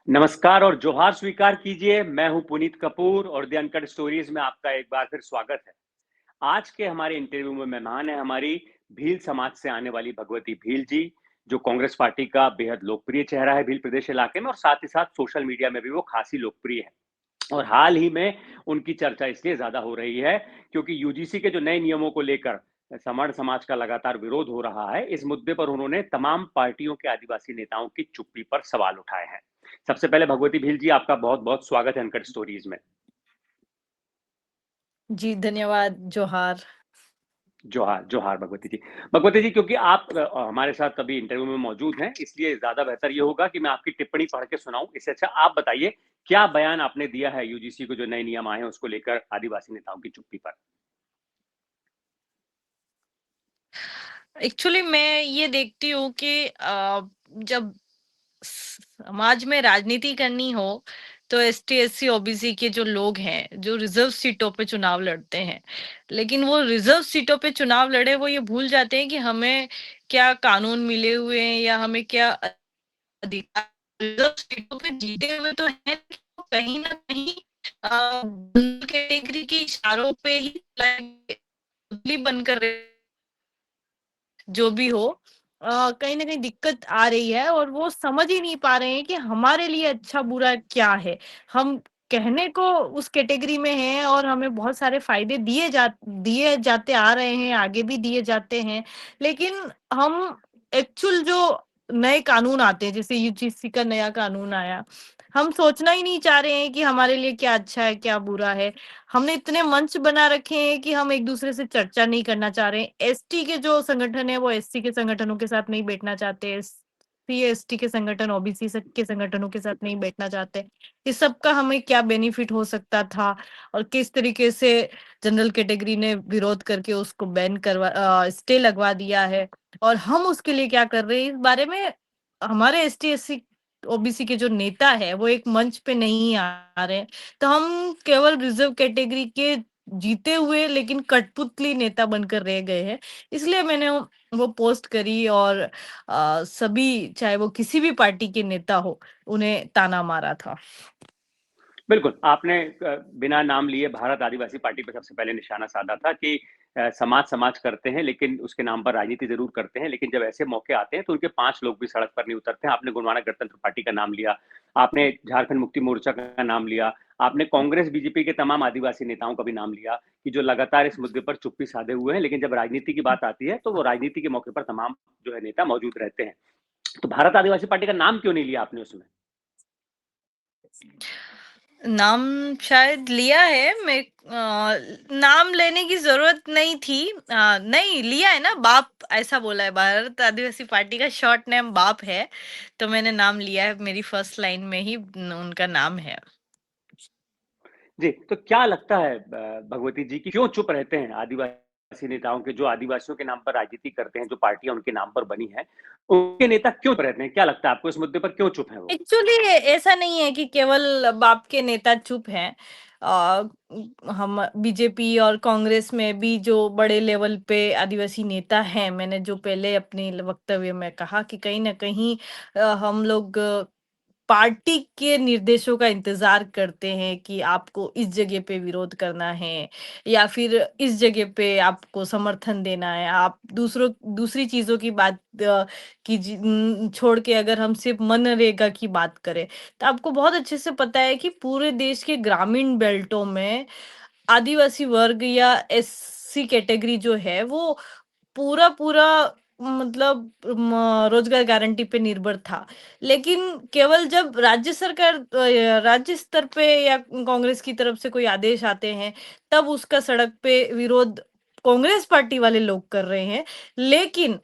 नमस्कार और जोहार स्वीकार कीजिए। मैं हूं पुनीत कपूर और द अनकट स्टोरीज में आपका एक बार फिर स्वागत है। आज के हमारे इंटरव्यू में मेहमान है हमारी भील समाज से आने वाली भगवती भील जी, जो कांग्रेस पार्टी का बेहद लोकप्रिय चेहरा है भील प्रदेश इलाके में और साथ ही साथ सोशल मीडिया में भी वो खासी लोकप्रिय है। और हाल ही में उनकी चर्चा इसलिए ज्यादा हो रही है क्योंकि यूजीसी के जो नए नियमों को लेकर समण समाज का लगातार विरोध हो रहा है। इस मुद्दे पर उन्होंने तमाम पार्टियों के आदिवासी नेताओं की चुप्पी पर सवाल उठाए हैं। सबसे पहले भगवती भील जी, आपका बहुत बहुत स्वागत है अनकट स्टोरीज में। जी धन्यवाद। जोहार। जोहार जोहार भगवती जी। भगवती जी, क्योंकि आप हमारे साथ अभी इंटरव्यू में मौजूद हैं, इसलिए ज्यादा बेहतर ये होगा कि मैं आपकी टिप्पणी पढ़ के सुनाऊं। इससे अच्छा आप बताइए, क्या बयान आपने दिया है यूजीसी को जो नए नियम आए हैं उसको लेकर आदिवासी नेताओं की चुप्पी पर। एक्चुअली मैं ये देखती हूँ कि जब समाज में राजनीति करनी हो तो एसटी एससी ओबीसी के जो लोग हैं जो रिजर्व सीटों पे चुनाव लड़ते हैं, लेकिन वो रिजर्व सीटों पे चुनाव लड़े वो ये भूल जाते हैं कि हमें क्या कानून मिले हुए हैं या हमें क्या अधिकार। रिजर्व सीटों पे जीते हुए तो हैं, लेकिन वो कहीं ना कहीं कैटेगरी के इशारों पे ही बनकर जो भी हो, कहीं ना कहीं दिक्कत आ रही है और वो समझ ही नहीं पा रहे हैं कि हमारे लिए अच्छा बुरा क्या है। हम कहने को उस कैटेगरी में हैं और हमें बहुत सारे फायदे दिए जाते आ रहे हैं, आगे भी दिए जाते हैं, लेकिन हम एक्चुअल जो नए कानून आते हैं, जैसे यूजीसी का नया कानून आया, हम सोचना ही नहीं चाह रहे हैं कि हमारे लिए क्या अच्छा है क्या बुरा है। हमने इतने मंच बना रखे हैं कि हम एक दूसरे से चर्चा नहीं करना चाह रहे हैं। एसटी के जो संगठन है वो एससी के संगठनों के साथ नहीं बैठना चाहते, एससी एसटी के संगठन ओबीसी के संगठनों के साथ नहीं बैठना चाहते। इस सब का हमें क्या बेनिफिट हो सकता था और किस तरीके से जनरल कैटेगरी ने विरोध करके उसको बैन स्टे लगवा दिया है, और हम उसके लिए क्या कर रहे हैं इस बारे में हमारे एसटी एससी ओबीसी के जो नेता है वो एक मंच पे नहीं आ रहे हैं। तो हम केवल रिजर्व कैटेगरी के जीते हुए लेकिन कठपुतली नेता बनकर रह गए हैं। इसलिए मैंने वो पोस्ट करी और सभी, चाहे वो किसी भी पार्टी के नेता हो, उन्हें ताना मारा था। बिल्कुल, आपने बिना नाम लिए भारत आदिवासी पार्टी पे सबसे पहले निशाना साधा था कि समाज समाज करते हैं, लेकिन उसके नाम पर राजनीति ज़रूर करते हैं। लेकिन जब ऐसे मौके आते हैं, तो उनके 5 लोग भी सड़क पर नहीं उतरते हैं। आपने गोंडवाना गणतंत्र पार्टी का नाम लिया, आपने झारखंड मुक्ति मोर्चा का नाम लिया, आपने कांग्रेस, बीजेपी के तमाम आदिवासी नेताओं का भी नाम लिया कि जो लगातार इस मुद्दे पर चुप्पी साधे हुए हैं, लेकिन जब राजनीति की बात आती है, तो वो राजनीति के मौके पर तमाम जो है नेता मौजूद रहते हैं। तो भारत आदिवासी पार्टी का नाम क्यों नहीं लिया आपने उसमें? नाम शायद लिया है मैं। नाम लेने की जरूरत नहीं थी। नहीं लिया है ना, बाप ऐसा बोला है, भारत आदिवासी पार्टी का शॉर्ट नेम बाप है, तो मैंने नाम लिया है, मेरी फर्स्ट लाइन में ही उनका नाम है। जी, तो क्या लगता है भगवती जी कि क्यों चुप रहते हैं आदिवासी नेताओं के, जो आदिवासियों के नाम पर राजनीति करते हैं, जो पार्टियाँ उनके नाम पर बनी हैं, उनके नेता क्यों चुप रहते हैं? क्या लगता है आपको इस मुद्दे पर क्यों चुप हैं वो? एक्चुअली ऐसा नहीं है कि केवल बाप के नेता चुप हैं। आ, हम बीजेपी और कांग्रेस में भी जो बड़े लेवल पे आदिवासी नेता हैं, मैंने जो पहले अपने वक्तव्य में कहा कि कहीं ना कहीं हम लोग पार्टी के निर्देशों का इंतजार करते हैं कि आपको इस जगह पे विरोध करना है या फिर इस जगह पे आपको समर्थन देना है। आप दूसरी चीजों की बात छोड़ के अगर हम सिर्फ मनरेगा की बात करें, तो आपको बहुत अच्छे से पता है कि पूरे देश के ग्रामीण बेल्टों में आदिवासी वर्ग या एससी कैटेगरी जो है वो पूरा पूरा मतलब रोजगार गारंटी पे निर्भर था। लेकिन केवल जब राज्य स्तर पे या कांग्रेस की तरफ से कोई आदेश आते हैं, तब उसका सड़क पे विरोध कांग्रेस पार्टी वाले लोग कर रहे हैं। लेकिन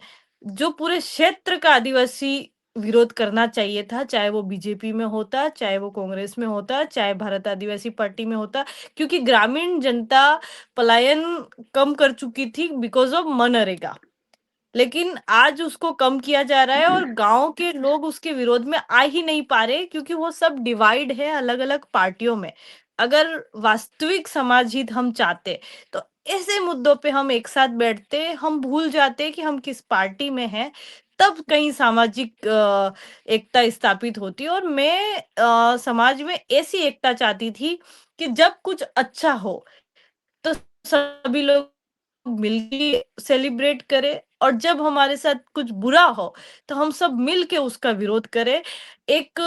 जो पूरे क्षेत्र का आदिवासी विरोध करना चाहिए था, चाहे वो बीजेपी में होता, चाहे वो कांग्रेस में होता, चाहे भारत आदिवासी पार्टी में होता, क्योंकि ग्रामीण जनता पलायन कम कर चुकी थी बिकॉज ऑफ मनरेगा। लेकिन आज उसको कम किया जा रहा है और गांव के लोग उसके विरोध में आ ही नहीं पा रहे, क्योंकि वो सब डिवाइड है अलग अलग पार्टियों में। अगर वास्तविक समाज हित हम चाहते, तो ऐसे मुद्दों पे हम एक साथ बैठते, हम भूल जाते कि हम किस पार्टी में हैं, तब कहीं सामाजिक एकता स्थापित होती है। और मैं समाज में ऐसी एकता चाहती थी कि जब कुछ अच्छा हो तो सभी लोग मिलके सेलिब्रेट करें, और जब हमारे साथ कुछ बुरा हो तो हम सब मिल के उसका विरोध करें। एक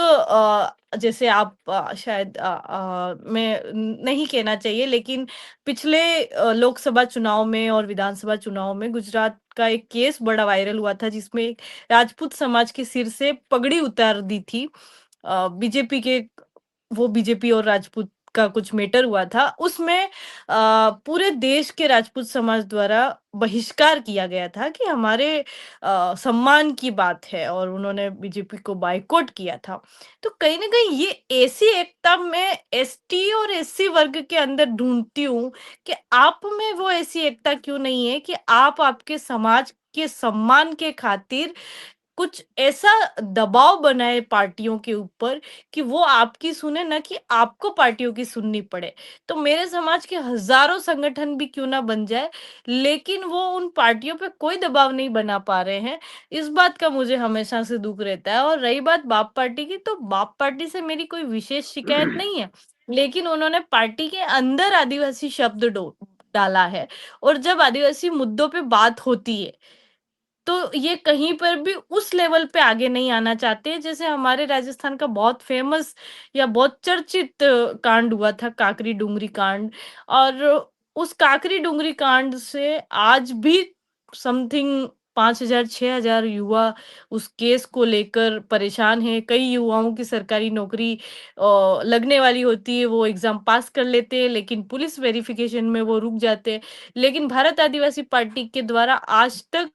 जैसे आप शायद मैं नहीं कहना चाहिए, लेकिन पिछले लोकसभा चुनाव में और विधानसभा चुनाव में गुजरात का एक केस बड़ा वायरल हुआ था, जिसमें एक राजपूत समाज के सिर से पगड़ी उतार दी थी बीजेपी के। वो बीजेपी और राजपूत का कुछ मैटर हुआ था, उसमें पूरे देश के राजपूत समाज द्वारा बहिष्कार किया गया था कि हमारे सम्मान की बात है, और उन्होंने बीजेपी को बायकॉट किया था। तो कहीं ना कहीं ये ऐसी एकता मैं एसटी और एससी वर्ग के अंदर ढूंढती हूँ कि आप में वो ऐसी एकता क्यों नहीं है कि आप आपके समाज के सम्मान के खातिर कुछ ऐसा दबाव बनाए पार्टियों के ऊपर कि वो आपकी सुने, ना कि आपको पार्टियों की सुननी पड़े। तो मेरे समाज के हजारों संगठन भी क्यों ना बन जाए, लेकिन वो उन पार्टियों पे कोई दबाव नहीं बना पा रहे हैं। इस बात का मुझे हमेशा से दुख रहता है। और रही बात बाप पार्टी की, तो बाप पार्टी से मेरी कोई विशेष शिकायत नहीं है, लेकिन उन्होंने पार्टी के अंदर आदिवासी शब्द डाला है। और जब आदिवासी मुद्दों पे बात होती है तो ये कहीं पर भी उस लेवल पे आगे नहीं आना चाहते हैं। जैसे हमारे राजस्थान का बहुत फेमस या बहुत चर्चित कांड हुआ था, काकरी डुंगरी कांड। और उस काकरी डुंगरी कांड से आज भी समथिंग 5,000 6,000 युवा उस केस को लेकर परेशान हैं। कई युवाओं की सरकारी नौकरी लगने वाली होती है, वो एग्जाम पास कर लेते हैं, लेकिन पुलिस वेरिफिकेशन में वो रुक जाते हैं। लेकिन भारत आदिवासी पार्टी के द्वारा आज तक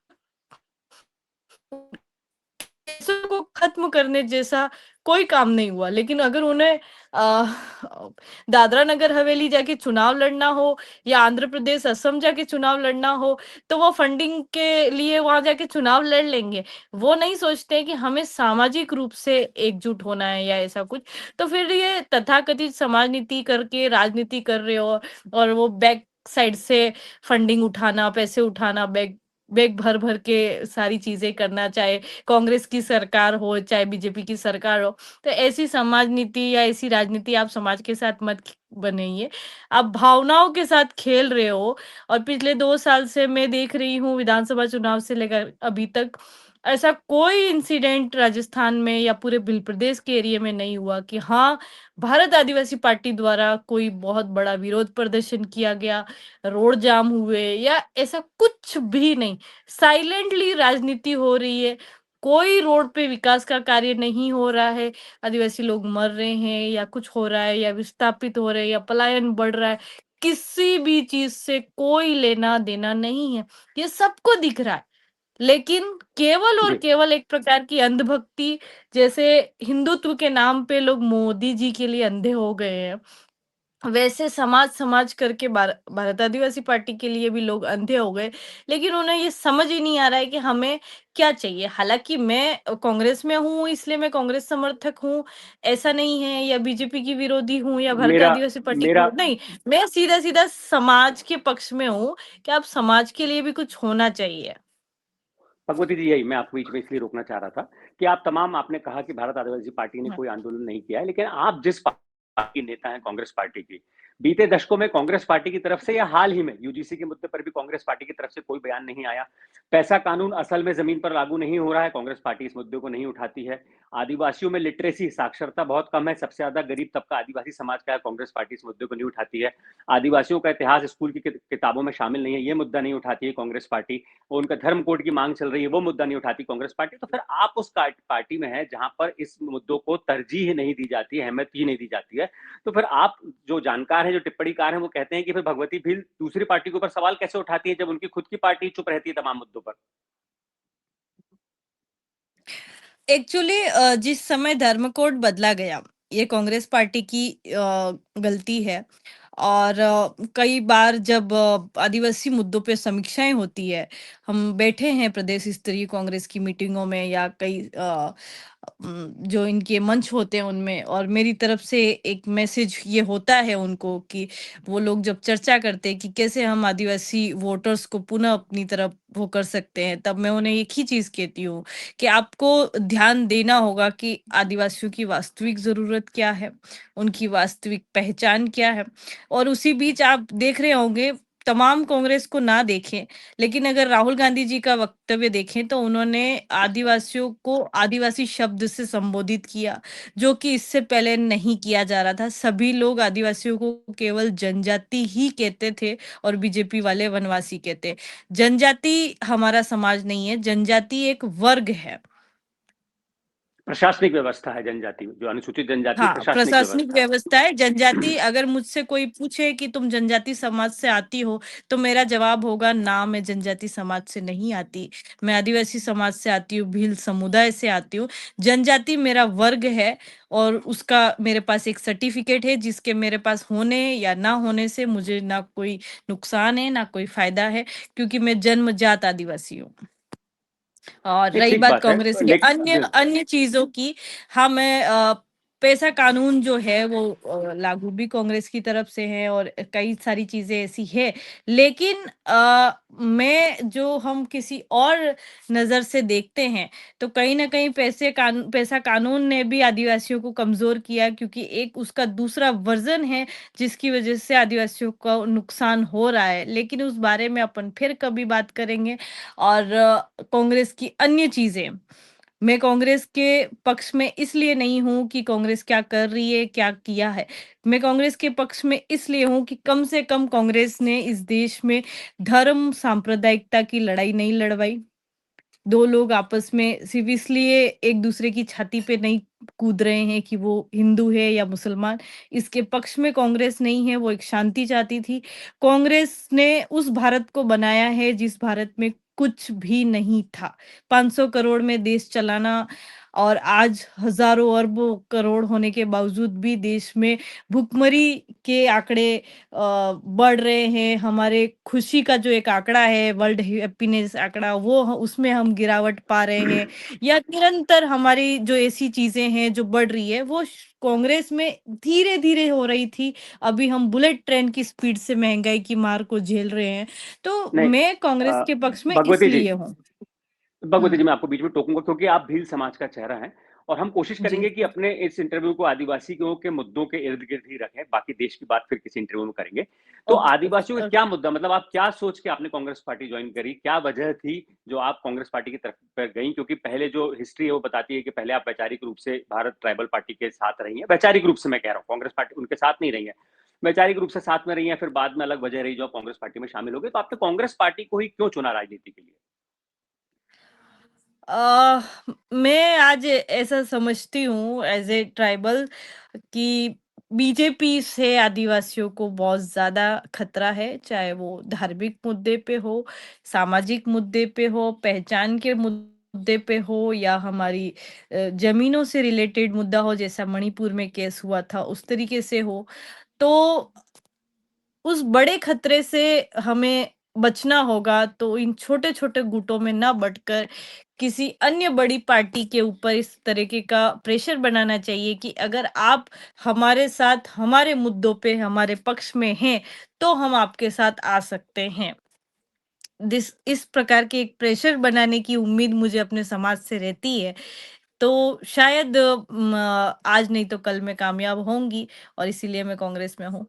केसों को खत्म करने जैसा कोई काम नहीं हुआ। लेकिन अगर उन्हें अ, दादरा नगर हवेली जाके चुनाव लड़ना हो, या आंध्र प्रदेश असम जाके चुनाव लड़ना हो, तो वो फंडिंग के लिए वहां जाके चुनाव लड़ लेंगे। वो नहीं सोचते कि हमें सामाजिक रूप से एकजुट होना है या ऐसा कुछ। तो फिर ये तथाकथित समाज नीति करके राजनीति कर रहे हो, और वो बैक साइड से फंडिंग उठाना, पैसे उठाना, बैग बैग भर भर के सारी चीजें करना, चाहे कांग्रेस की सरकार हो चाहे बीजेपी की सरकार हो। तो ऐसी समाज नीति या ऐसी राजनीति आप समाज के साथ मत बनाइए। आप भावनाओं के साथ खेल रहे हो। और पिछले 2 साल से मैं देख रही हूँ, विधानसभा चुनाव से लेकर अभी तक ऐसा कोई इंसिडेंट राजस्थान में या पूरे भिल प्रदेश के एरिया में नहीं हुआ कि हाँ, भारत आदिवासी पार्टी द्वारा कोई बहुत बड़ा विरोध प्रदर्शन किया गया, रोड जाम हुए, या ऐसा कुछ भी नहीं। साइलेंटली राजनीति हो रही है। कोई रोड पे विकास का कार्य नहीं हो रहा है। आदिवासी लोग मर रहे हैं, या कुछ हो रहा है, या विस्थापित हो रहे हैं, या पलायन बढ़ रहा है। किसी भी चीज से कोई लेना देना नहीं है। ये सबको दिख रहा है। लेकिन केवल और जी। केवल एक प्रकार की अंधभक्ति, जैसे हिंदुत्व के नाम पे लोग मोदी जी के लिए अंधे हो गए हैं, वैसे समाज समाज करके भारत आदिवासी पार्टी के लिए भी लोग अंधे हो गए। लेकिन उन्हें ये समझ ही नहीं आ रहा है कि हमें क्या चाहिए। हालांकि मैं कांग्रेस में हूँ, इसलिए मैं कांग्रेस समर्थक हूँ, ऐसा नहीं है, या बीजेपी की विरोधी हूँ, या भारत मेरा आदिवासी पार्टी की मेरा नहीं। मैं सीधा सीधा समाज के पक्ष में हूँ कि आप समाज के लिए भी कुछ होना चाहिए। भगवती जी, यही मैं आपको बीच में इसलिए रोकना चाह रहा था कि आपने कहा कि भारत आदिवासी पार्टी ने हाँ। कोई आंदोलन नहीं किया है, लेकिन आप जिस पार्टी के नेता हैं कांग्रेस पार्टी की, बीते दशकों में कांग्रेस पार्टी की तरफ से या हाल ही में यूजीसी के मुद्दे पर भी कांग्रेस पार्टी की तरफ से कोई बयान नहीं आया। पैसा कानून असल में जमीन पर लागू नहीं हो रहा है, कांग्रेस पार्टी इस मुद्दे को नहीं उठाती है। आदिवासियों में लिटरेसी साक्षरता बहुत कम है, सबसे ज्यादा गरीब तबका आदिवासी समाज का है, कांग्रेस पार्टी इस मुद्दे को नहीं उठाती है। आदिवासियों का इतिहास स्कूल की किताबों में शामिल नहीं है, ये मुद्दा नहीं उठाती है कांग्रेस पार्टी। उनका धर्म कोड की मांग चल रही है, वो मुद्दा नहीं उठाती कांग्रेस पार्टी। तो फिर आप उस पार्टी में है जहां पर इस मुद्दों को तरजीह नहीं दी जाती है, अहमियत ही नहीं दी जाती है। तो फिर आप जो जानकार हैं, जो टिप्पणीकार हैं, वो कहते हैं कि फिर भगवती भील दूसरी पार्टी के ऊपर सवाल कैसे उठाती है जब उनकी खुद की पार्टी चुप रहती है तमाम मुद्दों पर। एक्चुअली जिस समय धर्म कोड बदला गया, ये कांग्रेस पार्टी की गलती है। और कई बार जब आदिवासी मुद्दों पे समीक्षाएं होती है, हम बैठे हैं प्रदेश स्तरीय कांग्रेस की मीटिंगों में, या कई जो इनके मंच होते हैं उनमें, और मेरी तरफ से एक मैसेज ये होता है उनको कि वो लोग जब चर्चा करते हैं कि कैसे हम आदिवासी वोटर्स को पुनः अपनी तरफ वो कर सकते हैं, तब मैं उन्हें एक ही चीज कहती हूँ कि आपको ध्यान देना होगा कि आदिवासियों की वास्तविक जरूरत क्या है, उनकी वास्तविक पहचान क्या है। और उसी बीच आप देख रहे होंगे, तमाम कांग्रेस को ना देखें, लेकिन अगर राहुल गांधी जी का वक्तव्य देखें तो उन्होंने आदिवासियों को आदिवासी शब्द से संबोधित किया, जो कि इससे पहले नहीं किया जा रहा था। सभी लोग आदिवासियों को केवल जनजाति ही कहते थे और बीजेपी वाले वनवासी कहते। जनजाति हमारा समाज नहीं है, जनजाति एक वर्ग है। प्रशासनिक व्यवस्था है जनजाति, जो अनुसूचित जनजाति हाँ, प्रशासनिक प्रशासनिक व्यवस्था व्यवस्था है जनजाति। है। अगर मुझसे कोई पूछे कि तुम जनजाति समाज से आती हो, तो मेरा जवाब होगा ना, मैं जनजाति समाज से नहीं आती। मैं आदिवासी समाज से आती हूँ, भील समुदाय से आती हूँ। जनजाति मेरा वर्ग है और उसका मेरे पास एक सर्टिफिकेट है, जिसके मेरे पास होने या ना होने से मुझे ना कोई नुकसान है ना कोई फायदा है, क्योंकि मैं जन्मजात आदिवासी हूँ। और नहीं, रही ठीक बात बात है, कांग्रेस के अन्य लेकिन अन्य चीजों की, हाँ, मैं पैसा कानून जो है वो लागू भी कांग्रेस की तरफ से है और कई सारी चीजें ऐसी है। लेकिन मैं जो हम किसी और नजर से देखते हैं, तो कहीं ना कहीं पैसा कानून ने भी आदिवासियों को कमजोर किया, क्योंकि एक उसका दूसरा वर्जन है जिसकी वजह से आदिवासियों को नुकसान हो रहा है। लेकिन उस बारे में अपन फिर कभी बात करेंगे। और कांग्रेस की अन्य चीजें, मैं कांग्रेस के पक्ष में इसलिए नहीं हूं कि कांग्रेस क्या कर रही है, क्या किया है। मैं कांग्रेस के पक्ष में इसलिए हूं कि कम से कम कांग्रेस ने इस देश में धर्म सांप्रदायिकता की लड़ाई नहीं लड़वाई। दो लोग आपस में सिर्फ इसलिए एक दूसरे की छाती पे नहीं कूद रहे हैं कि वो हिंदू है या मुसलमान। इसके पक्ष में कांग्रेस नहीं है, वो एक शांति चाहती थी। कांग्रेस ने उस भारत को बनाया है जिस भारत में कुछ भी नहीं था। 500 करोड़ में देश चलाना, और आज हजारों अरबों करोड़ होने के बावजूद भी देश में भुखमरी के आंकड़े बढ़ रहे हैं। हमारे खुशी का जो एक आंकड़ा है, वर्ल्ड हैप्पीनेस आंकड़ा, वो उसमें हम गिरावट पा रहे हैं। या निरंतर हमारी जो ऐसी चीजें हैं जो बढ़ रही है, वो कांग्रेस में धीरे धीरे हो रही थी। अभी हम बुलेट ट्रेन की स्पीड से महंगाई की मार को झेल रहे हैं। तो नहीं, मैं कांग्रेस के पक्ष में भगवती जी, इसलिए हूँ। भगवती जी, हम्म। मैं आपको बीच में टोकूंगा क्योंकि आप भील समाज का चेहरा हैं, और हम कोशिश जी। करेंगे कि अपने इस इंटरव्यू को आदिवासियों के मुद्दों के इर्द गिर्द ही रखें, बाकी देश की बात फिर किसी इंटरव्यू में करेंगे। तो ओके, आदिवासियों का क्या ओके। मुद्दा, मतलब आप क्या सोच के आपने कांग्रेस पार्टी ज्वाइन करी, क्या वजह थी जो आप कांग्रेस पार्टी की तरफ पर गई? क्योंकि पहले जो हिस्ट्री है वो बताती है कि पहले आप वैचारिक रूप से भारत ट्राइबल पार्टी के साथ रही हैं, वैचारिक रूप से मैं कह रहा हूँ, कांग्रेस पार्टी उनके साथ नहीं रही है, वैचारिक रूप से साथ में रही है, फिर बाद में अलग वजह रही जो कांग्रेस पार्टी में शामिल हो गई। तो आपने कांग्रेस पार्टी को ही क्यों चुना राजनीति के लिए? अ, मैं आज ऐसा समझती हूँ एज ए ट्राइबल कि बीजेपी से आदिवासियों को बहुत ज्यादा खतरा है, चाहे वो धार्मिक मुद्दे पे हो, सामाजिक मुद्दे पे हो, पहचान के मुद्दे पे हो, या हमारी जमीनों से रिलेटेड मुद्दा हो, जैसा मणिपुर में केस हुआ था उस तरीके से हो। तो उस बड़े खतरे से हमें बचना होगा, तो इन छोटे छोटे गुटों में ना बटकर किसी अन्य बड़ी पार्टी के ऊपर इस तरीके का प्रेशर बनाना चाहिए कि अगर आप हमारे साथ हमारे मुद्दों पे हमारे पक्ष में हैं, तो हम आपके साथ आ सकते हैं। इस प्रकार के एक प्रेशर बनाने की उम्मीद मुझे अपने समाज से रहती है। तो शायद आज नहीं तो कल मैं कामयाब होंगी, और इसीलिए मैं कांग्रेस में हूँ।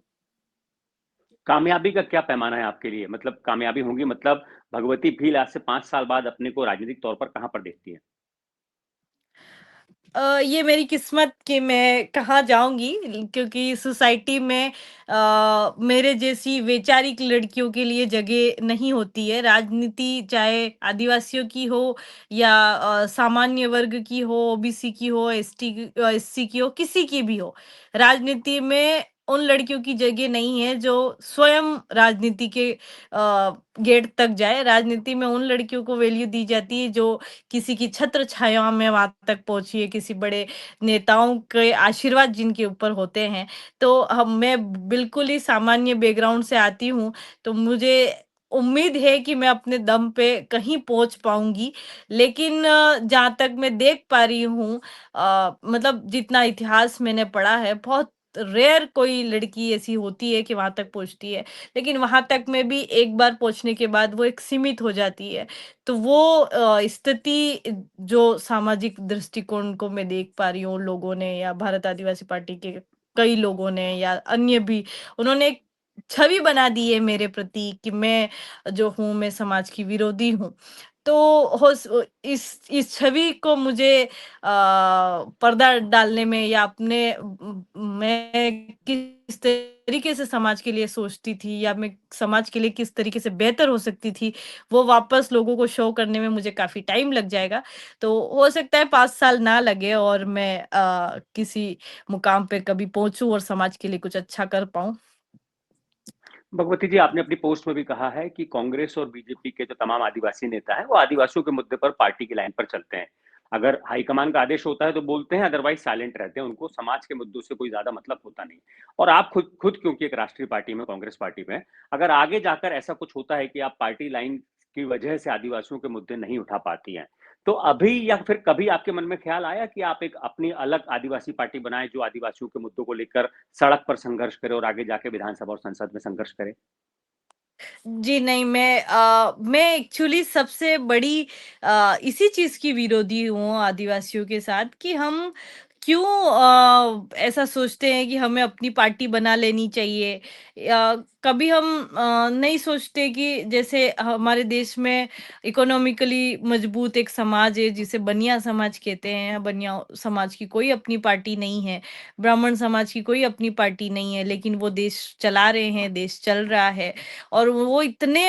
कामयाबी का क्या पैमाना है आपके लिए? मतलब कामयाबी होगी, मतलब भगवती भील आज से 5 साल बाद अपने को राजनीतिक तौर पर कहां पर देखती है? ये मेरी किस्मत कि मैं कहाँ जाऊंगी, क्योंकि सोसाइटी में मेरे जैसी वैचारिक लड़कियों के लिए जगह नहीं होती है। राजनीति चाहे आदिवासियों की हो या सामान्य वर्ग की हो, ओबीसी की हो, एससी की हो, किसी की भी हो, राजनीति में उन लड़कियों की जगह नहीं है जो स्वयं राजनीति के गेट तक जाए। राजनीति में उन लड़कियों को वैल्यू दी जाती है जो किसी की छत्र छाया में वहां तक पहुंची है, किसी बड़े नेताओं के आशीर्वाद जिनके ऊपर होते हैं। तो हम मैं बिल्कुल ही सामान्य बैकग्राउंड से आती हूँ, तो मुझे उम्मीद है कि मैं अपने दम पे कहीं पहुंच पाऊंगी। लेकिन जहाँ तक मैं देख पा रही हूँ, मतलब जितना इतिहास मैंने पढ़ा है, बहुत रेयर कोई लड़की ऐसी होती है कि वहां तक पहुंचती है। लेकिन वहां तक में भी एक बार पहुंचने के बाद वो एक सीमित हो जाती है। तो वो स्थिति जो सामाजिक दृष्टिकोण को मैं देख पा रही हूँ, लोगों ने या भारत आदिवासी पार्टी के कई लोगों ने या अन्य भी, उन्होंने एक छवि बना दी है मेरे प्रति कि मैं जो हूँ, मैं समाज की विरोधी हूँ। तो इस छवि को मुझे पर्दा डालने में या अपने मैं किस तरीके से समाज के लिए सोचती थी या मैं समाज के लिए किस तरीके से बेहतर हो सकती थी, वो वापस लोगों को शो करने में मुझे काफ़ी टाइम लग जाएगा। तो हो सकता है 5 साल ना लगे और मैं किसी मुकाम पे कभी पहुँचूँ और समाज के लिए कुछ अच्छा कर पाऊँ। भगवती जी, आपने अपनी पोस्ट में भी कहा है कि कांग्रेस और बीजेपी के जो तमाम आदिवासी नेता हैं, वो आदिवासियों के मुद्दे पर पार्टी की लाइन पर चलते हैं। अगर हाईकमान का आदेश होता है तो बोलते हैं, अदरवाइज साइलेंट रहते हैं। उनको समाज के मुद्दों से कोई ज्यादा मतलब होता नहीं। और आप खुद खुद क्योंकि एक राष्ट्रीय पार्टी में, कांग्रेस पार्टी में, अगर आगे जाकर ऐसा कुछ होता है कि आप पार्टी लाइन की वजह से आदिवासियों के मुद्दे नहीं उठा पाती हैं, तो अभी या फिर कभी आपके मन में ख्याल आया कि आप एक अपनी अलग आदिवासी पार्टी बनाएं जो आदिवासियों के मुद्दों को लेकर सड़क पर संघर्ष करे और आगे जाके विधानसभा और संसद में संघर्ष करे? जी नहीं, मैं एक्चुअली सबसे बड़ी इसी चीज़ की विरोधी हूँ आदिवासियों के साथ कि हम क्यों ऐसा सोचते हैं कि हमें अपनी पार्टी बना लेनी चाहिए। या कभी हम नहीं सोचते कि जैसे हमारे देश में इकोनॉमिकली मजबूत एक समाज है जिसे बनिया समाज कहते हैं। बनिया समाज की कोई अपनी पार्टी नहीं है, ब्राह्मण समाज की कोई अपनी पार्टी नहीं है, लेकिन वो देश चला रहे हैं, देश चल रहा है। और वो इतने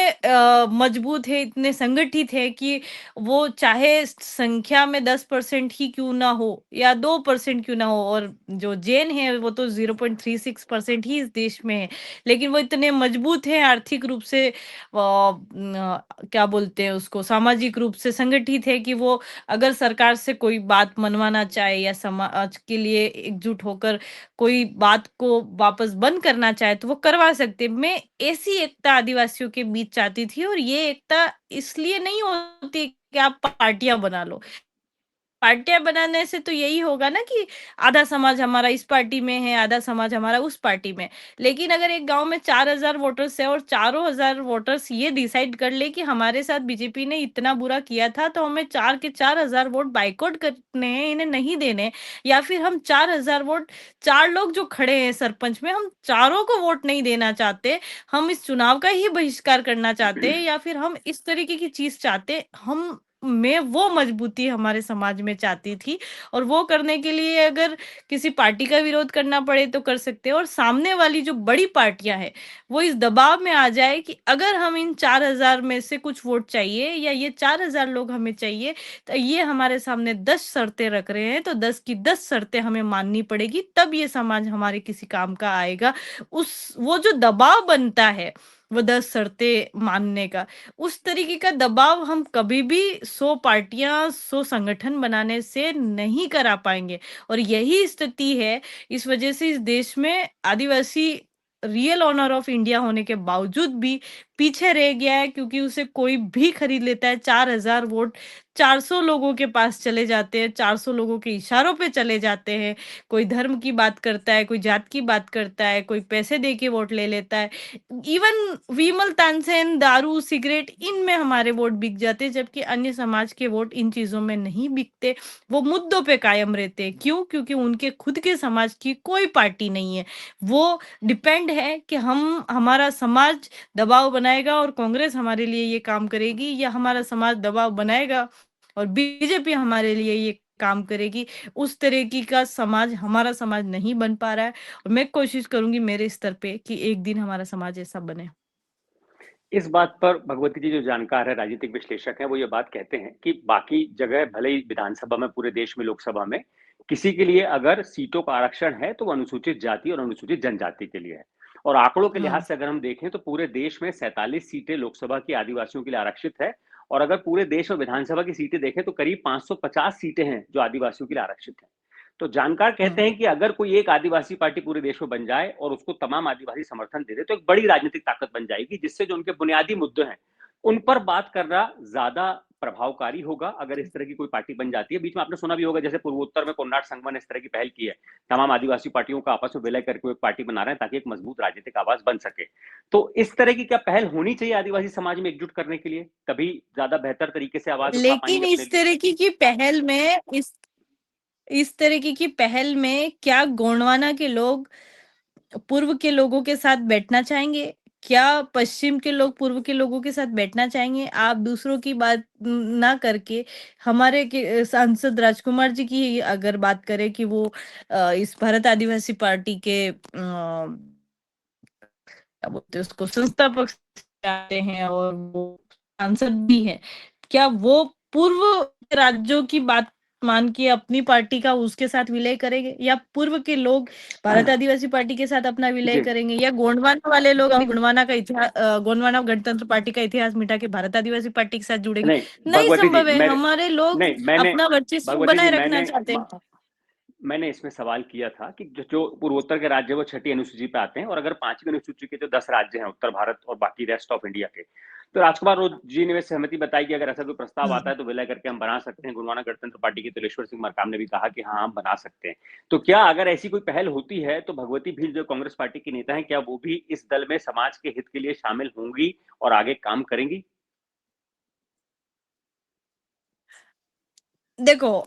मजबूत है, इतने संगठित है कि वो चाहे संख्या में 10% ही क्यों ना हो या 2% क्यों ना हो, और जो जैन है वो तो 0.36% ही इस देश में है, लेकिन वो इतने मजबूत हैं आर्थिक रूप से, क्या बोलते हैं उसको, सामाजिक रूप से संगठित है कि वो अगर सरकार से कोई बात मनवाना चाहे या समाज के लिए एकजुट होकर कोई बात को वापस बंद करना चाहे तो वो करवा सकते। मैं ऐसी एकता आदिवासियों के बीच चाहती थी, और ये एकता इसलिए नहीं होती कि आप पार्टियां बना लो। पार्टियाँ बनाने से तो यही होगा ना कि आधा समाज हमारा इस पार्टी में है, आधा समाज हमारा उस पार्टी में। लेकिन अगर एक गाँव में 4000 वोटर्स है और चारों हज़ार वोटर्स ये डिसाइड कर ले कि हमारे साथ बीजेपी ने इतना बुरा किया था, तो हमें 4 के 4000 वोट बायकॉट करने हैं, इन्हें नहीं देने, या फिर हम 4000 वोट, 4 लोग जो खड़े हैं सरपंच में, हम चारों को वोट नहीं देना चाहते, हम इस चुनाव का ही बहिष्कार करना चाहते हैं, या फिर हम इस तरीके की चीज़ चाहते, हम मैं वो मजबूती हमारे समाज में चाहती थी। और वो करने के लिए अगर किसी पार्टी का विरोध करना पड़े तो कर सकते हैं, और सामने वाली जो बड़ी पार्टियां हैं वो इस दबाव में आ जाए कि अगर हम इन 4000 में से कुछ वोट चाहिए या ये 4000 लोग हमें चाहिए, तो ये हमारे सामने 10 शर्तें रख रहे हैं, तो 10 की 10 शर्तें हमें माननी पड़ेगी, तब ये समाज हमारे किसी काम का आएगा। उस वो जो दबाव बनता है, वो 10 शर्तें मानने का, उस तरीके का दबाव हम कभी भी 100 पार्टियां 100 संगठन बनाने से नहीं करा पाएंगे। और यही स्थिति है, इस वजह से इस देश में आदिवासी रियल ऑनर ऑफ इंडिया होने के बावजूद भी पीछे रह गया है, क्योंकि उसे कोई भी खरीद लेता है। 4000 वोट 400 लोगों के पास चले जाते हैं, 400 लोगों के इशारों पे चले जाते हैं। कोई धर्म की बात करता है, कोई जात की बात करता है, कोई पैसे दे के वोट ले लेता है। इवन विमल तानसेन, दारू, सिगरेट, इनमें हमारे वोट बिक जाते हैं, जबकि अन्य समाज के वोट इन चीज़ों में नहीं बिकते। वो मुद्दों पे कायम रहते हैं। क्यों? क्योंकि उनके खुद के समाज की कोई पार्टी नहीं है। वो डिपेंड है कि हम हमारा समाज दबाव बनाएगा और कांग्रेस हमारे लिए ये काम करेगी, या हमारा समाज दबाव बनाएगा और बीजेपी हमारे लिए ये काम करेगी। उस तरीके का समाज हमारा समाज नहीं बन पा रहा है, और मैं कोशिश करूँगी मेरे स्तर पे कि एक दिन हमारा समाज ऐसा बने। इस बात पर भगवती जी जो जानकार है, राजनीतिक विश्लेषक हैं, वो ये बात कहते हैं कि बाकी जगह भले ही विधानसभा में, पूरे देश में, लोकसभा में किसी के लिए अगर सीटों का आरक्षण है तो वो अनुसूचित जाति और अनुसूचित जनजाति के लिए है। और आंकड़ों के लिहाज हुँ। से अगर हम देखें तो पूरे देश में 47 सीटें लोकसभा की आदिवासियों के लिए आरक्षित है। और अगर पूरे देश में विधानसभा की सीटें देखें तो करीब 550 सीटें हैं जो आदिवासियों के लिए आरक्षित हैं। तो जानकार कहते हम्म। हैं कि अगर कोई एक आदिवासी पार्टी पूरे देश में बन जाए और उसको तमाम आदिवासी समर्थन दे दे तो एक बड़ी राजनीतिक ताकत बन जाएगी, जिससे जो उनके बुनियादी मुद्दे हैं उन पर बात करना ज्यादा प्रभावकारी होगा अगर इस तरह की कोई पार्टी बन जाती है। बीच में आपने सुना भी होगा जैसे पूर्वोत्तर में कोनराड संगमा ने इस तरह की पहल की है, तमाम आदिवासी पार्टियों का आपस में विलय करके एक पार्टी बना रहे हैं ताकि एक मजबूत राजनीतिक आवाज बन सके। तो इस तरह की क्या पहल होनी चाहिए आदिवासी समाज में एकजुट करने के लिए, तभी ज्यादा बेहतर तरीके से आवाज उठा लेकिन पाएंगे अपने इस लिए? तरह की पहल में इस तरीके की पहल में क्या गोंडवाना के लोग पूर्व के लोगों के साथ बैठना चाहेंगे? क्या पश्चिम के लोग पूर्व के लोगों के साथ बैठना चाहेंगे? आप दूसरों की बात ना करके हमारे के सांसद राजकुमार जी की अगर बात करें कि वो इस भारत आदिवासी पार्टी के क्या बोलते हैं उसको, संस्थापक से आते हैं और वो सांसद भी हैं। क्या वो पूर्व राज्यों की बात मान के अपनी पार्टी का उसके साथ विलय करेंगे, या पूर्व के लोग भारत आदिवासी पार्टी के साथ अपना विलय जी करेंगे, या गोंडवाना वाले लोग अभी गोंडवाना का इतिहास, गोंडवाना गणतंत्र पार्टी का इतिहास मिटा के भारत आदिवासी पार्टी के साथ जुड़ेंगे? नहीं नहीं भगवती जी, संभव है। मैंने हमारे लोग नहीं मैंने अपना वर्चस्व भगवती जी बनाए रखना मैंने चाहते हैं। मैंने इसमें सवाल किया था कि जो पूर्वोत्तर के राज्य वो छठी अनुसूची पे आते हैं, और अगर पांचवी अनुसूची के जो 10 राज्य हैं उत्तर भारत और बाकी रेस्ट ऑफ इंडिया के, तो राजकुमार जी ने सहमति बताई कि अगर ऐसा कोई प्रस्ताव आता हम्म। है तो विलय करके हम बना सकते हैं। गुरुनानक गणतंत्र पार्टी के तिलेश्वर सिंह मरकाम ने भी कहा कि हाँ हम बना सकते हैं। तो क्या अगर ऐसी कोई पहल होती है तो भगवती भील जो कांग्रेस पार्टी की नेता है, क्या वो भी इस दल में समाज के हित के लिए शामिल होंगी और आगे काम करेंगी? देखो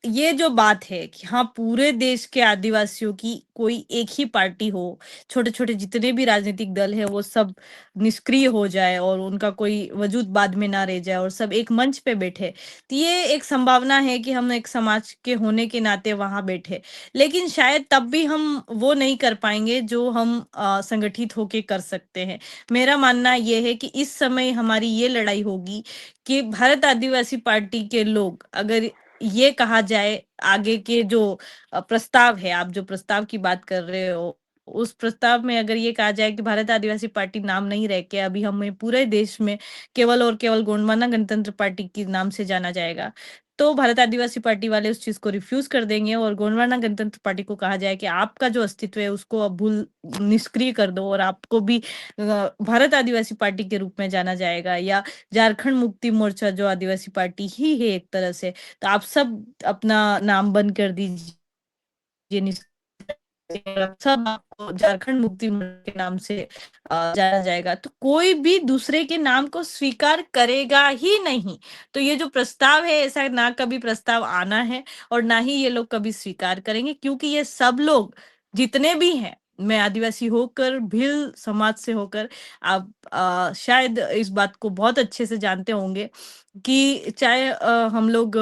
ये जो बात है कि हाँ पूरे देश के आदिवासियों की कोई एक ही पार्टी हो, छोटे छोटे जितने भी राजनीतिक दल है वो सब निष्क्रिय हो जाए और उनका कोई वजूद बाद में ना रह जाए और सब एक मंच पे बैठे, तो ये एक संभावना है कि हम एक समाज के होने के नाते वहां बैठे। लेकिन शायद तब भी हम वो नहीं कर पाएंगे जो हम संगठित होके कर सकते हैं। मेरा मानना ये है कि इस समय हमारी ये लड़ाई होगी कि भारत आदिवासी पार्टी के लोग, अगर ये कहा जाए आगे के जो प्रस्ताव है, आप जो प्रस्ताव की बात कर रहे हो, उस प्रस्ताव में अगर ये कहा जाए कि भारत आदिवासी पार्टी नाम नहीं रह के अभी हमें पूरे देश में केवल और केवल गोंडवाना गणतंत्र पार्टी के नाम से जाना जाएगा, तो भारत आदिवासी पार्टी वाले उस चीज को रिफ्यूज कर देंगे और गोंडवाना गणतंत्र पार्टी को कहा जाए कि आपका जो अस्तित्व है उसको अब भूल निष्क्रिय कर दो और आपको भी भारत आदिवासी पार्टी के रूप में जाना जाएगा, या झारखंड मुक्ति मोर्चा जो आदिवासी पार्टी ही है एक तरह से, तो आप सब अपना नाम बंद कर दीजिए, सब आपको झारखंड मुक्ति मोर्चा के नाम से जाना जाएगा, तो कोई भी दूसरे के नाम को स्वीकार करेगा ही नहीं। तो ये जो प्रस्ताव है ऐसा ना कभी प्रस्ताव आना है और ना ही ये लोग कभी स्वीकार करेंगे, क्योंकि ये सब लोग जितने भी हैं, मैं आदिवासी होकर भील समाज से होकर, आप शायद इस बात को बहुत अच्छे से जानते होंगे कि चाहे हम लोग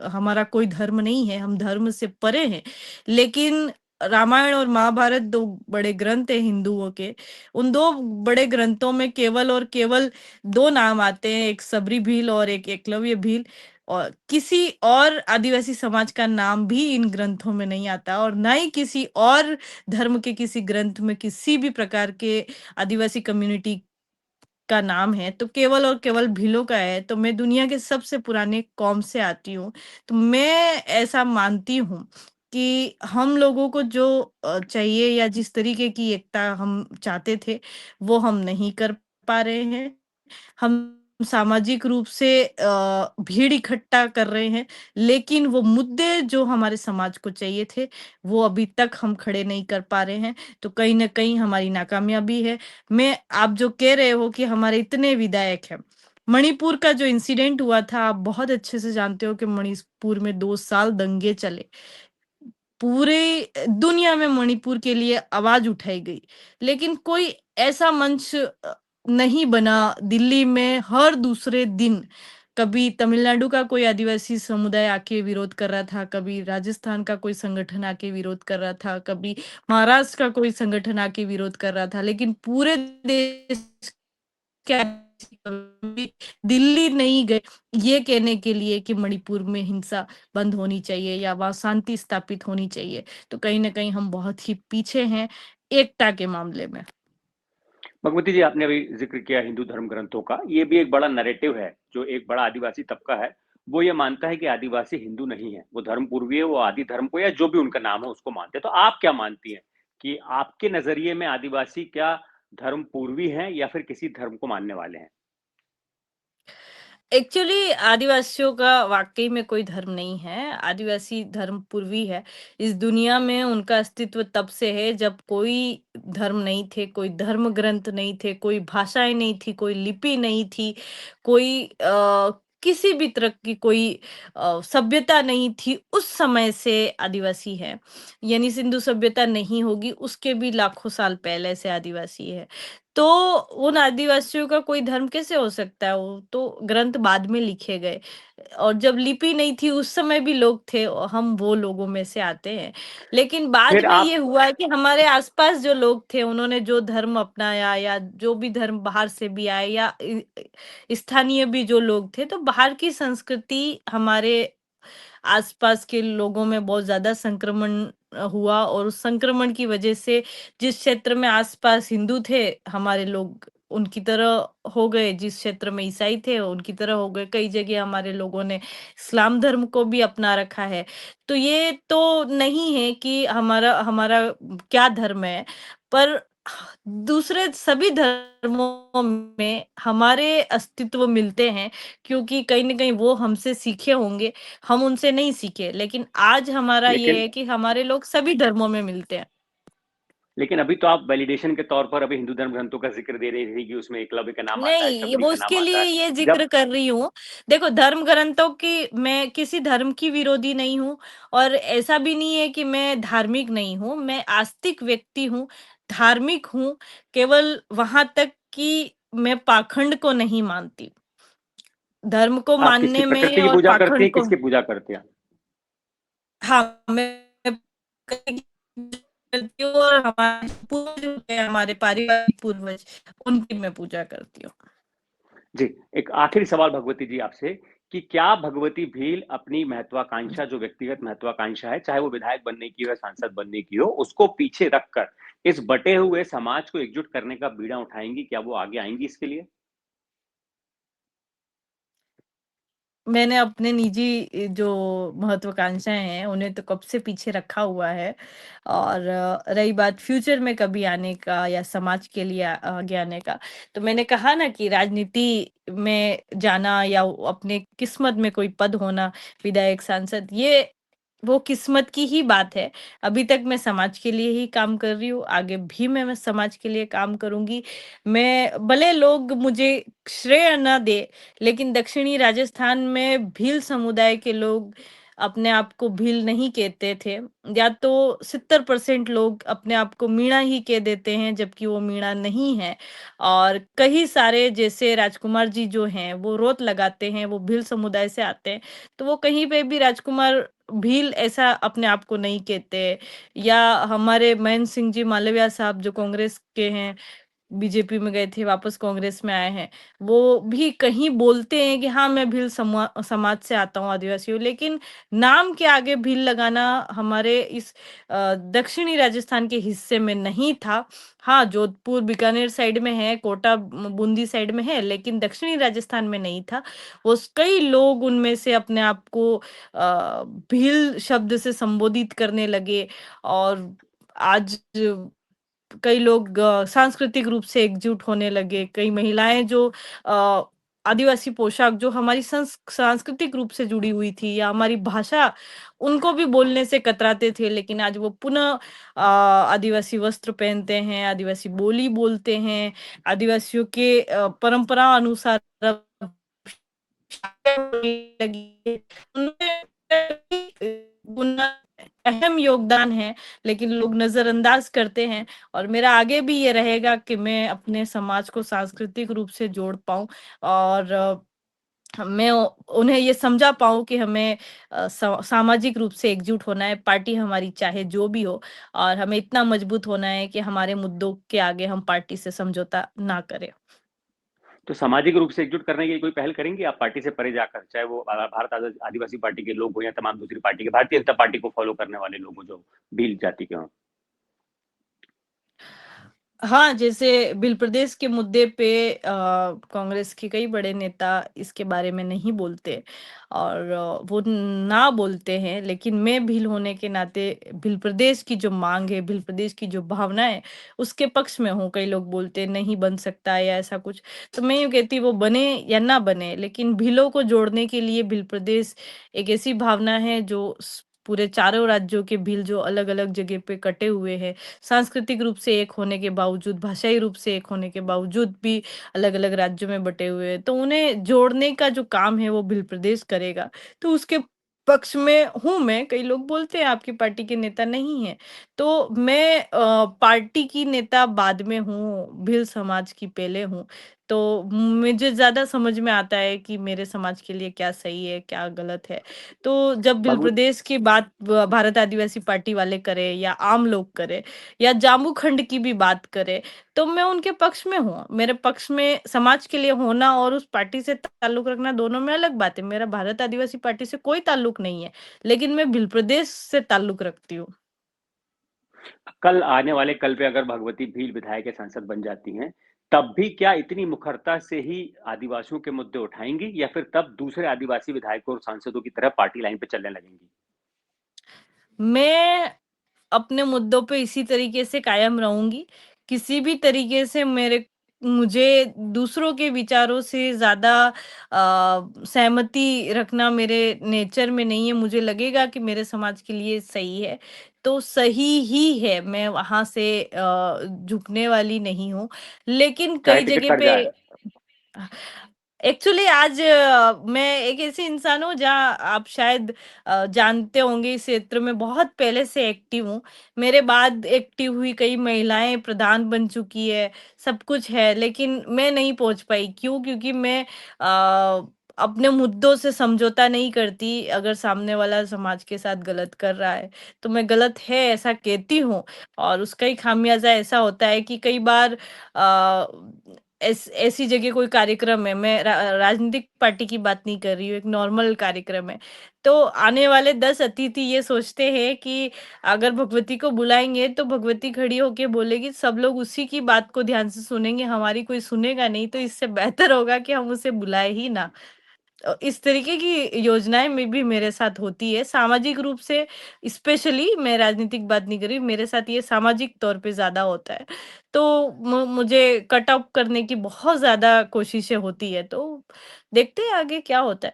हमारा कोई धर्म नहीं है, हम धर्म से परे हैं, लेकिन रामायण और महाभारत दो बड़े ग्रंथ हैं हिंदुओं के। उन दो बड़े ग्रंथों में केवल और केवल दो नाम आते हैं, एक सबरी भील और एक एकलव्य भील, और किसी और आदिवासी समाज का नाम भी इन ग्रंथों में नहीं आता, और ना ही किसी और धर्म के किसी ग्रंथ में किसी भी प्रकार के आदिवासी कम्युनिटी का नाम है, तो केवल और केवल भीलों का है। तो मैं दुनिया के सबसे पुराने कौम से आती हूँ, तो मैं ऐसा मानती हूँ कि हम लोगों को जो चाहिए या जिस तरीके की एकता हम चाहते थे वो हम नहीं कर पा रहे हैं। हम सामाजिक रूप से भीड़ इकट्ठा कर रहे हैं, लेकिन वो मुद्दे जो हमारे समाज को चाहिए थे वो अभी तक हम खड़े नहीं कर पा रहे हैं, तो कहीं ना कहीं हमारी नाकामयाबी है। मैं आप जो कह रहे हो कि हमारे इतने विधायक हैं, मणिपुर का जो इंसिडेंट हुआ था आप बहुत अच्छे से जानते हो कि मणिपुर में 2 साल दंगे चले, पूरे दुनिया में मणिपुर के लिए आवाज उठाई गई, लेकिन कोई ऐसा मंच नहीं बना। दिल्ली में हर दूसरे दिन कभी तमिलनाडु का कोई आदिवासी समुदाय आके विरोध कर रहा था, कभी राजस्थान का कोई संगठन आके विरोध कर रहा था, कभी महाराष्ट्र का कोई संगठन आके विरोध कर रहा था, लेकिन पूरे देश के आदिवासी कभी दिल्ली नहीं गए ये कहने के लिए कि मणिपुर में हिंसा बंद होनी चाहिए या वहां शांति स्थापित होनी चाहिए। तो कहीं ना कहीं हम बहुत ही पीछे हैं एकता के मामले में। भगवती जी, आपने अभी जिक्र किया हिंदू धर्म ग्रंथों का, ये भी एक बड़ा नैरेटिव है जो एक बड़ा आदिवासी तबका है वो ये मानता है कि आदिवासी हिंदू नहीं है, वो धर्म पूर्वी है, वो आदि धर्म को या जो भी उनका नाम है उसको मानते हैं। तो आप क्या मानती हैं कि आपके नज़रिए में आदिवासी क्या धर्म पूर्वी हैं या फिर किसी धर्म को मानने वाले हैं? एक्चुअली आदिवासियों का वाक़ई में कोई धर्म नहीं है, आदिवासी धर्म पूर्वी है। इस दुनिया में उनका अस्तित्व तब से है जब कोई धर्म नहीं थे, कोई धर्म ग्रंथ नहीं थे, कोई भाषाएँ नहीं थी, कोई लिपि नहीं थी, कोई किसी भी तरह की कोई सभ्यता नहीं थी, उस समय से आदिवासी है। यानी सिंधु सभ्यता नहीं होगी, उसके भी लाखों साल पहले से आदिवासी है। तो उन आदिवासियों का कोई धर्म कैसे हो सकता है? वो तो ग्रंथ बाद में लिखे गए और जब लिपि नहीं थी उस समय भी लोग थे और हम वो लोगों में से आते हैं। लेकिन बाद फिर में आप ये हुआ कि हमारे आसपास जो लोग थे उन्होंने जो धर्म अपनाया या जो भी धर्म बाहर से भी आए या स्थानीय भी जो लोग थे तो बाहर की संस्कृति हमारे आसपास के लोगों में बहुत ज़्यादा संक्रमण हुआ और उस संक्रमण की वजह से जिस क्षेत्र में आसपास हिंदू थे, हमारे लोग उनकी तरह हो गए, जिस क्षेत्र में ईसाई थे, उनकी तरह हो गए। कई जगह हमारे लोगों ने इस्लाम धर्म को भी अपना रखा है। तो ये तो नहीं है कि हमारा हमारा क्या धर्म है, पर दूसरे सभी धर्मों में हमारे अस्तित्व मिलते हैं क्योंकि कहीं न कहीं वो हमसे सीखे होंगे, हम उनसे नहीं सीखे, लेकिन आज हमारा ये लेकिन है कि हमारे लोग सभी धर्मों में मिलते हैं। लेकिन अभी तो आप वैलिडेशन के तौर पर अभी हिंदू धर्म ग्रंथों का ज़िक्र दे रही थी कि उसमें एकलव्य का नाम आता है, नहीं, शबरी वो का नाम उसके आता लिए है। ये ज़िक्र जब कर रही हूँ। देखो धर्म ग्रंथों की मैं किसी धर्म की विरोधी नहीं हूँ और ऐसा भी नहीं है कि मैं धार्मिक नहीं हूँ, मैं आस्तिक व्यक्ति हूँ, धार्मिक हूँ, केवल वहाँ तक कि मैं पाखंड को नहीं मानती। धर्म को आप किसकी मानने में प्रकृति की और पूजा करती पाखंड हैं, को किसकी पूजा करती हैं? हाँ, मैं करती हूँ और हमारे पूर्वज होते हैं, हमारे पारिवारिक पूर्वज, उनकी मैं पूजा करती हूँ। जी, एक आखिरी सवाल भगवती जी आपसे कि क्या भगवती भील अपनी महत्वाकांक्षा जो व्यक्तिगत महत्वाकांक्षा है, चाहे वो विधायक बनने की हो या सांसद बनने की हो, उसको पीछे रखकर इस बटे हुए समाज को एकजुट करने का बीड़ा उठाएँगी? क्या वो आगे आएँगी इसके लिए? मैंने अपने निजी जो महत्वाकांक्षाएँ हैं, उन्हें तो कब से पीछे रखा हुआ है और रही बात फ्यूचर में कभी आने का या समाज के लिए आगे आने का, तो मैंने कहा ना कि राजनीति में जाना या वो अपने किस्मत में कोई पद होना, विधायक, सांसद, ये वो किस्मत की ही बात है। अभी तक मैं समाज के लिए ही काम कर रही हूँ, आगे भी मैं समाज के लिए काम करूँगी। मैं भले लोग मुझे श्रेय ना दें लेकिन दक्षिणी राजस्थान में भील समुदाय के लोग अपने आप को भील नहीं कहते थे या तो 70% लोग अपने आप को मीणा ही कह देते हैं जबकि वो मीणा नहीं है और कई सारे जैसे राजकुमार जी जो हैं वो रोत लगाते हैं वो भील समुदाय से आते हैं तो वो कहीं पे भी राजकुमार भील ऐसा अपने आप को नहीं कहते या हमारे महेंद्र सिंह जी मालविया साहब जो कांग्रेस के हैं बीजेपी में गए थे, वापस कांग्रेस में आए हैं। वो भी कहीं बोलते हैं कि हाँ, मैं भील समाज से आता हूँ, आदिवासी हूँ, लेकिन नाम के आगे भील लगाना हमारे इस दक्षिणी राजस्थान के हिस्से में नहीं था। हाँ, जोधपुर, बीकानेर साइड में है, कोटा, बूंदी साइड में है, लेकिन दक्षिणी राजस्थान में नहीं था। वो कई लोग उनमें से अपने आप को भील शब्द से संबोधित करने लगे और आज कई लोग सांस्कृतिक रूप से एकजुट होने लगे, कई महिलाएँ जो अ, आदिवासी पोशाक जो हमारी सांस्कृतिक रूप से जुड़ी हुई थी या हमारी भाषा, उनको भी बोलने से कतराते थे, लेकिन आज वो पुनः आदिवासी वस्त्र पहनते हैं, आदिवासी बोली बोलते हैं, आदिवासियों के परंपरा अनुसार अब लगी है। उनमें गुना अहम योगदान है, लेकिन लोग नज़रअंदाज करते हैं और मेरा आगे भी ये रहेगा कि मैं अपने समाज को सांस्कृतिक रूप से जोड़ पाऊँ और मैं उन्हें ये समझा पाऊँ कि हमें सामाजिक रूप से एकजुट होना है, पार्टी हमारी चाहे जो भी हो और हमें इतना मजबूत होना है कि हमारे मुद्दों के आगे हम पार्टी से समझौता ना करें। तो सामाजिक रूप से एकजुट करने की कोई पहल करेंगी आप पार्टी से परे जाकर? चाहे वो भारत आदिवासी पार्टी के लोग हों या तमाम दूसरी पार्टी के भारतीय जनता पार्टी को फ़ॉलो करने वाले लोग हों जो भील जाति के हों? हाँ, जैसे बिल प्रदेश के मुद्दे पे कांग्रेस के कई बड़े नेता इसके बारे में नहीं बोलते और वो ना बोलते हैं, लेकिन मैं भील होने के नाते भील प्रदेश की जो माँग है, भील प्रदेश की जो भावना है, उसके पक्ष में हूँ। कई लोग बोलते हैं नहीं बन सकता या ऐसा कुछ, तो मैं यूँ कहती वो बने या ना बने, लेकिन भीलों को जोड़ने के लिए भील प्रदेश एक ऐसी भावना है जो पूरे चारों राज्यों के भील जो अलग-अलग जगह पे कटे हुए हैं, सांस्कृतिक रूप से एक होने के बावजूद, भाषाई रूप से एक होने के बावजूद भी अलग-अलग राज्यों में बटे हुए हैं। तो उन्हें जोड़ने का जो काम है वो भिल प्रदेश करेगा। तो उसके पक्ष में हूँ मैं। कई लोग बोलते हैं आपकी पार्टी के नेता नहीं हैं। तो मैं पार्टी की नेता बाद में हूँ, भिल समाज की पहले हूँ। तो मुझे ज़्यादा समझ में आता है कि मेरे समाज के लिए क्या सही है, क्या गलत है। तो जब भिल भगवत प्रदेश की बात भारत आदिवासी पार्टी वाले करें या आम लोग करें या जाम्बू खंड की भी बात करें, तो मैं उनके पक्ष में हूँ। मेरे पक्ष में समाज के लिए होना और उस पार्टी से ताल्लुक रखना दोनों में अलग बात है। मेरा भारत आदिवासी पार्टी से कोई ताल्लुक नहीं है, लेकिन मैं भिल प्रदेश से ताल्लुक रखती हूँ। कल आने वाले कल पे अगर भगवती भील विधायक या सांसद बन जाती हैं, तब भी क्या इतनी मुखरता से ही आदिवासियों के मुद्दे उठाएंगी या फिर तब दूसरे आदिवासी विधायकों और सांसदों की तरह पार्टी लाइन पे चलने लगेंगी? मैं अपने मुद्दों पे इसी तरीके से कायम रहूँगी। किसी भी तरीके से मेरे मुझे दूसरों के विचारों से ज़्यादा सहमति रखना मेरे नेचर में नहीं है। मुझे लगेगा कि मेरे समाज के लिए सही है, तो सही ही है। मैं वहाँ से झुकने वाली नहीं हूँ। लेकिन चाहे कई टिकट जगह कट पे जाए। एक्चुअली आज मैं एक ऐसी इंसान हूँ जहाँ आप शायद जानते होंगे इस क्षेत्र में बहुत पहले से एक्टिव हूँ। मेरे बाद एक्टिव हुई कई महिलाएँ प्रधान बन चुकी है, सब कुछ है, लेकिन मैं नहीं पहुँच पाई। क्यों? क्योंकि मैं अपने मुद्दों से समझौता नहीं करती। अगर सामने वाला समाज के साथ गलत कर रहा है, तो मैं गलत है ऐसा कहती हूँ और उसका ही खामियाज़ा ऐसा होता है कि कई बार अ, ऐसी जगह कोई कार्यक्रम है, मैं राजनीतिक पार्टी की बात नहीं कर रही हूँ, एक नॉर्मल कार्यक्रम है। तो आने वाले 10 अतिथि ये सोचते हैं कि अगर भगवती को बुलाएँगे तो भगवती खड़ी होके बोलेगी, सब लोग उसी की बात को ध्यान से सुनेंगे, हमारी कोई सुनेगा नहीं, तो इससे बेहतर होगा कि हम उसे बुलाएँ ही ना। इस तरीके की योजनाएँ में भी मेरे साथ होती है, सामाजिक रूप से स्पेशली मैं राजनीतिक बात नहीं कर रही, मेरे साथ ये सामाजिक तौर पे ज़्यादा होता है। तो मुझे कट ऑफ करने की बहुत ज़्यादा कोशिशें होती है, तो देखते हैं आगे क्या होता है।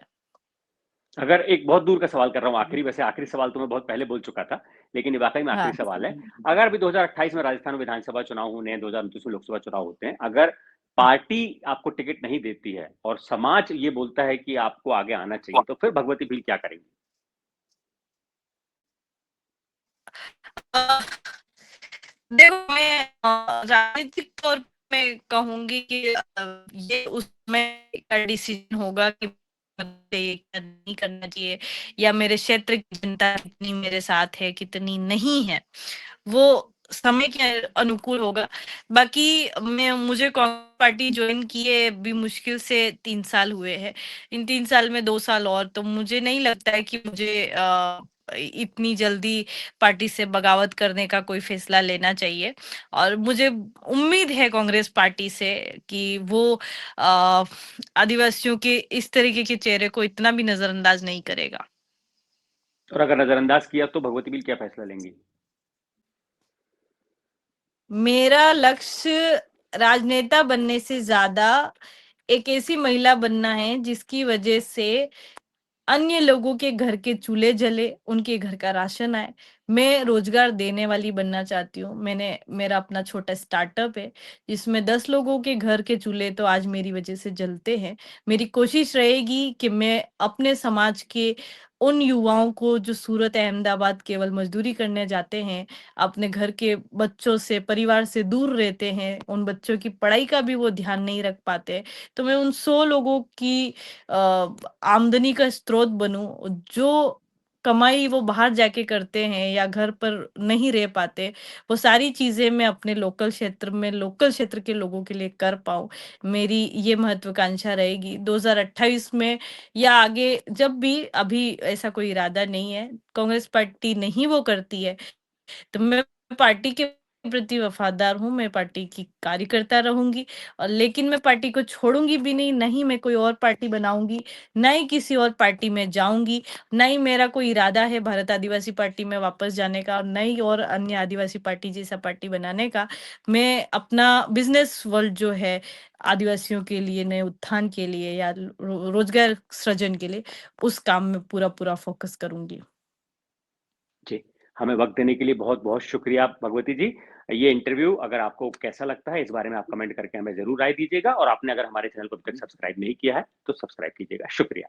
अगर एक बहुत दूर का सवाल कर रहा हूँ आखिरी, वैसे आखिरी सवाल तो मैं बहुत पहले बोल चुका था, लेकिन ये वाकई में आखिरी हाँ। सवाल है। अगर अभी 2028 में राजस्थान में विधानसभा चुनाव होने हैं, 2029 में लोकसभा चुनाव होते हैं, अगर पार्टी आपको टिकट नहीं देती है और समाज ये बोलता है कि आपको आगे आना चाहिए, तो फिर भगवती भील क्या करेंगी? अ, देखो मैं राजनीतिक तौर पे कहूँगी कि ये उस समय का डिसीजन होगा कि चाहिए क्या नहीं करना चाहिए या मेरे क्षेत्र की जनता कितनी मेरे साथ है, कितनी नहीं है। वो समय के अनुकूल होगा। बाकी मैं मुझे कांग्रेस पार्टी जॉइन किए भी मुश्किल से 3 साल हुए हैं। इन 3 साल में 2 साल और तो मुझे नहीं लगता है कि मुझे इतनी जल्दी पार्टी से बगावत करने का कोई फैसला लेना चाहिए। और मुझे उम्मीद है कांग्रेस पार्टी से कि वो अ, आदिवासियों के इस तरीके के चेहरे को इतना भी नज़रअंदाज नहीं करेगा। और अगर नजरअंदाज किया तो भगवती भील क्या फैसला लेंगी? मेरा लक्ष्य राजनेता बनने से ज़्यादा एक ऐसी महिला बनना है जिसकी वजह से अन्य लोगों के घर के चूल्हे जले, उनके घर का राशन आए। मैं रोज़गार देने वाली बनना चाहती हूँ। मैंने मेरा अपना छोटा स्टार्टअप है, जिसमें 10 लोगों के घर के चूल्हे तो आज मेरी वज़ह से जलते हैं। मेरी कोशिश रहेगी कि मैं अपने समाज के उन युवाओं को जो सूरत, अहमदाबाद केवल मज़दूरी करने जाते हैं, अपने घर के बच्चों से, परिवार से दूर रहते हैं, उन बच्चों की पढ़ाई का भी वो ध्यान नहीं रख पाते। तो मैं उन 100 लोगों की आमदनी का स्रोत बनूँ, जो कमाई वो बाहर जाके करते हैं या घर पर नहीं रह पाते, वो सारी चीज़ें मैं अपने लोकल क्षेत्र में, लोकल क्षेत्र के लोगों के लिए कर पाऊँ। मेरी ये महत्वाकांक्षा रहेगी 2028 में या आगे जब भी, अभी ऐसा कोई इरादा नहीं है। कांग्रेस पार्टी नहीं वो करती है, तो मैं पार्टी के प्रति वफादार हूँ, मैं पार्टी की कार्यकर्ता रहूँगी और लेकिन मैं पार्टी को छोड़ूँगी भी नहीं, ना ही मैं कोई और पार्टी बनाऊँगी, ना ही किसी और पार्टी में जाऊँगी, ना ही मेरा कोई इरादा है भारत आदिवासी पार्टी में वापस जाने का और ना ही और अन्य आदिवासी पार्टी जैसा पार्टी बनाने का। मैं अपना बिज़नेस वर्ल्ड जो है आदिवासियों के लिए, नए उत्थान के लिए या रोज़गार सृजन के लिए, उस काम में पूरा-पूरा फ़ोकस करूँगी। जी, हमें वक़्त देने के लिए बहुत-बहुत शुक्रिया भगवती जी। ये इंटरव्यू अगर आपको कैसा लगता है, इस बारे में आप कमेंट करके हमें ज़रूर राय दीजिएगा और आपने अगर हमारे चैनल को अभी तक सब्सक्राइब नहीं किया है, तो सब्सक्राइब कीजिएगा। शुक्रिया।